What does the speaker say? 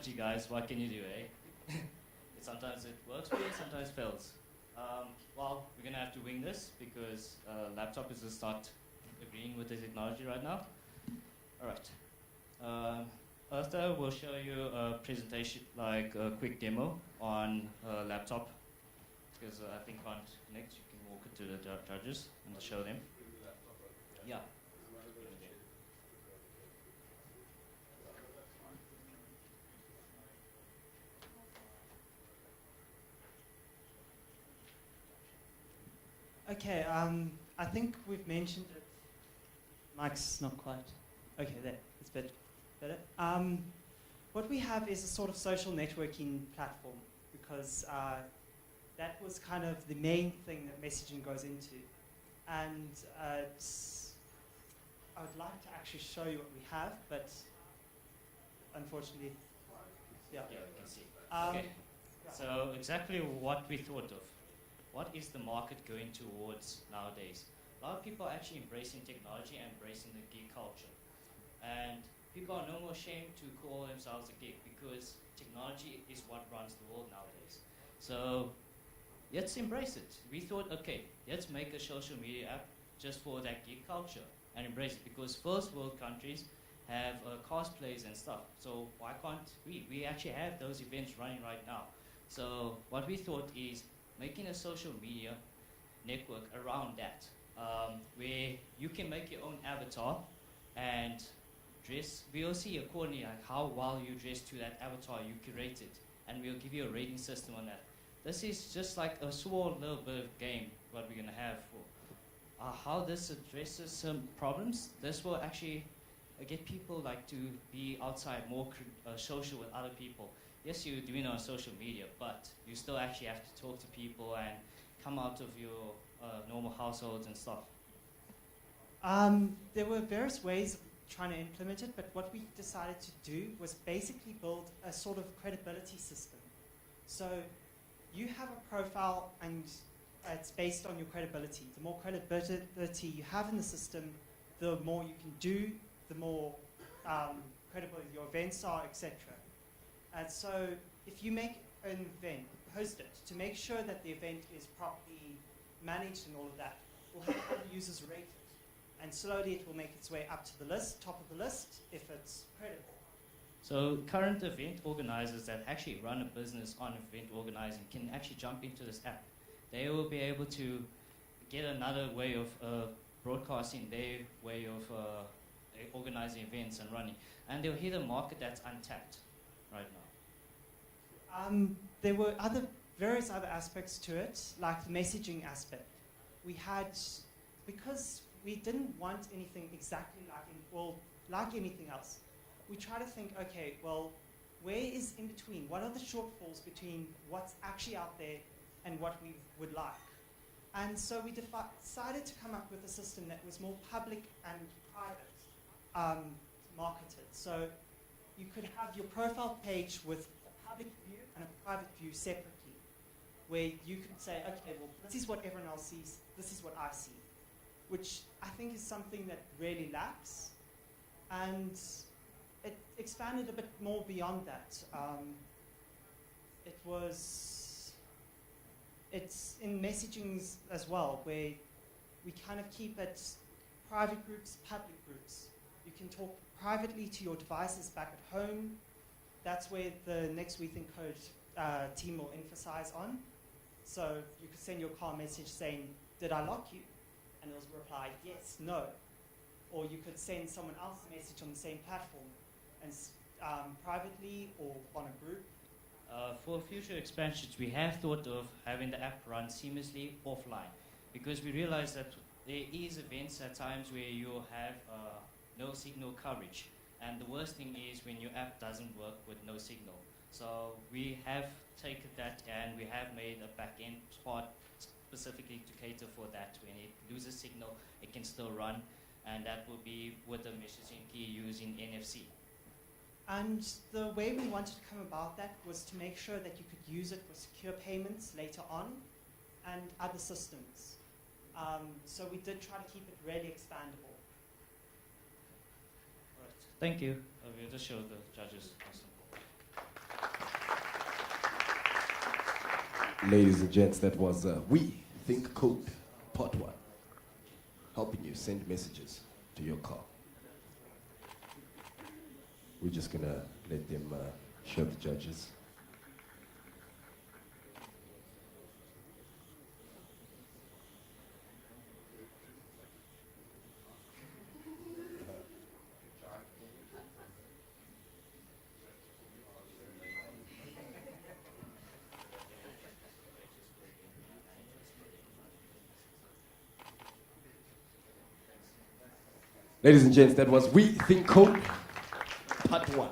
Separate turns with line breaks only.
technology, guys. What can you do, eh? Sometimes it works for you, sometimes fails. Well, we're going to have to wing this because laptop is just not agreeing with the technology right now. All right. After, we'll show you a presentation, like a quick demo on a laptop. Because I think can't connect, you can walk it to the judges and show them. Yeah.
Okay, I think we've mentioned it. Mike's not quite. Okay, there. It's better. What we have is a sort of social networking platform because that was kind of the main thing that messaging goes into. And I would like to actually show you what we have, but unfortunately,
yeah, we can see. Okay. So exactly what we thought of. What is the market going towards nowadays? A lot of people are actually embracing technology and embracing the geek culture. And people are no more ashamed to call themselves a geek because technology is what runs the world nowadays. So let's embrace it. We thought, okay, let's make a social media app just for that geek culture and embrace it because first world countries have cosplays and stuff. So why can't we? We actually have those events running right now. So what we thought is making a social media network around that, where you can make your own avatar and dress. We'll see accordingly like how well you dress to that avatar you curated, and we'll give you a rating system on that. This is just like a small little bit of game what we're gonna have for how this addresses some problems. This will actually get people like to be outside, more social with other people. Yes, you're doing it on social media, but you still actually have to talk to people and come out of your normal households and stuff.
There were various ways of trying to implement it, but what we decided to do was basically build a sort of credibility system. So you have a profile and it's based on your credibility. The more credibility you have in the system, the more you can do, the more credible your events are, etc. And so if you make an event, host it, to make sure that the event is properly managed and all of that, we'll have other users rate it. And slowly it will make its way up to the list, top of the list, if it's credible.
So current event organizers that actually run a business on event organizing can actually jump into this app. They will be able to get another way of broadcasting their way of organizing events and running. And they'll hit a market that's untapped right now.
There were various other aspects to it, like the messaging aspect. We had, because we didn't want anything exactly like anything else, we try to think, okay, well, where is in between? What are the shortfalls between what's actually out there and what we would like? And so we decided to come up with a system that was more public and private marketed. So you could have your profile page with a public view and a private view separately, where you could say, okay, well, this is what everyone else sees, this is what I see, which I think is something that really lacks. And it expanded a bit more beyond that. It's in messaging as well, where we kind of keep it private groups, public groups. You can talk privately to your devices back at home. That's where the next WeThinkCode team will emphasize on. So you could send your car message saying, did I lock you? And it'll reply, yes, no. Or you could send someone else a message on the same platform, and privately or on a group.
For future expansions, we have thought of having the app run seamlessly offline, because we realize that there is events at times where you'll have no signal coverage. And the worst thing is when your app doesn't work with no signal. So we have taken that and we have made a back-end part specifically to cater for that. When it loses signal, it can still run, and that will be with the messaging key using NFC.
And the way we wanted to come about that was to make sure that you could use it for secure payments later on and other systems. So we did try to keep it really expandable.
All right. Thank you. We'll just show the judges. Awesome.
Ladies and gents, that was We Think Code, Part 1. Helping you send messages to your car. We're just going to let them show the judges. Ladies and gents, that was We Think Code, Part 1.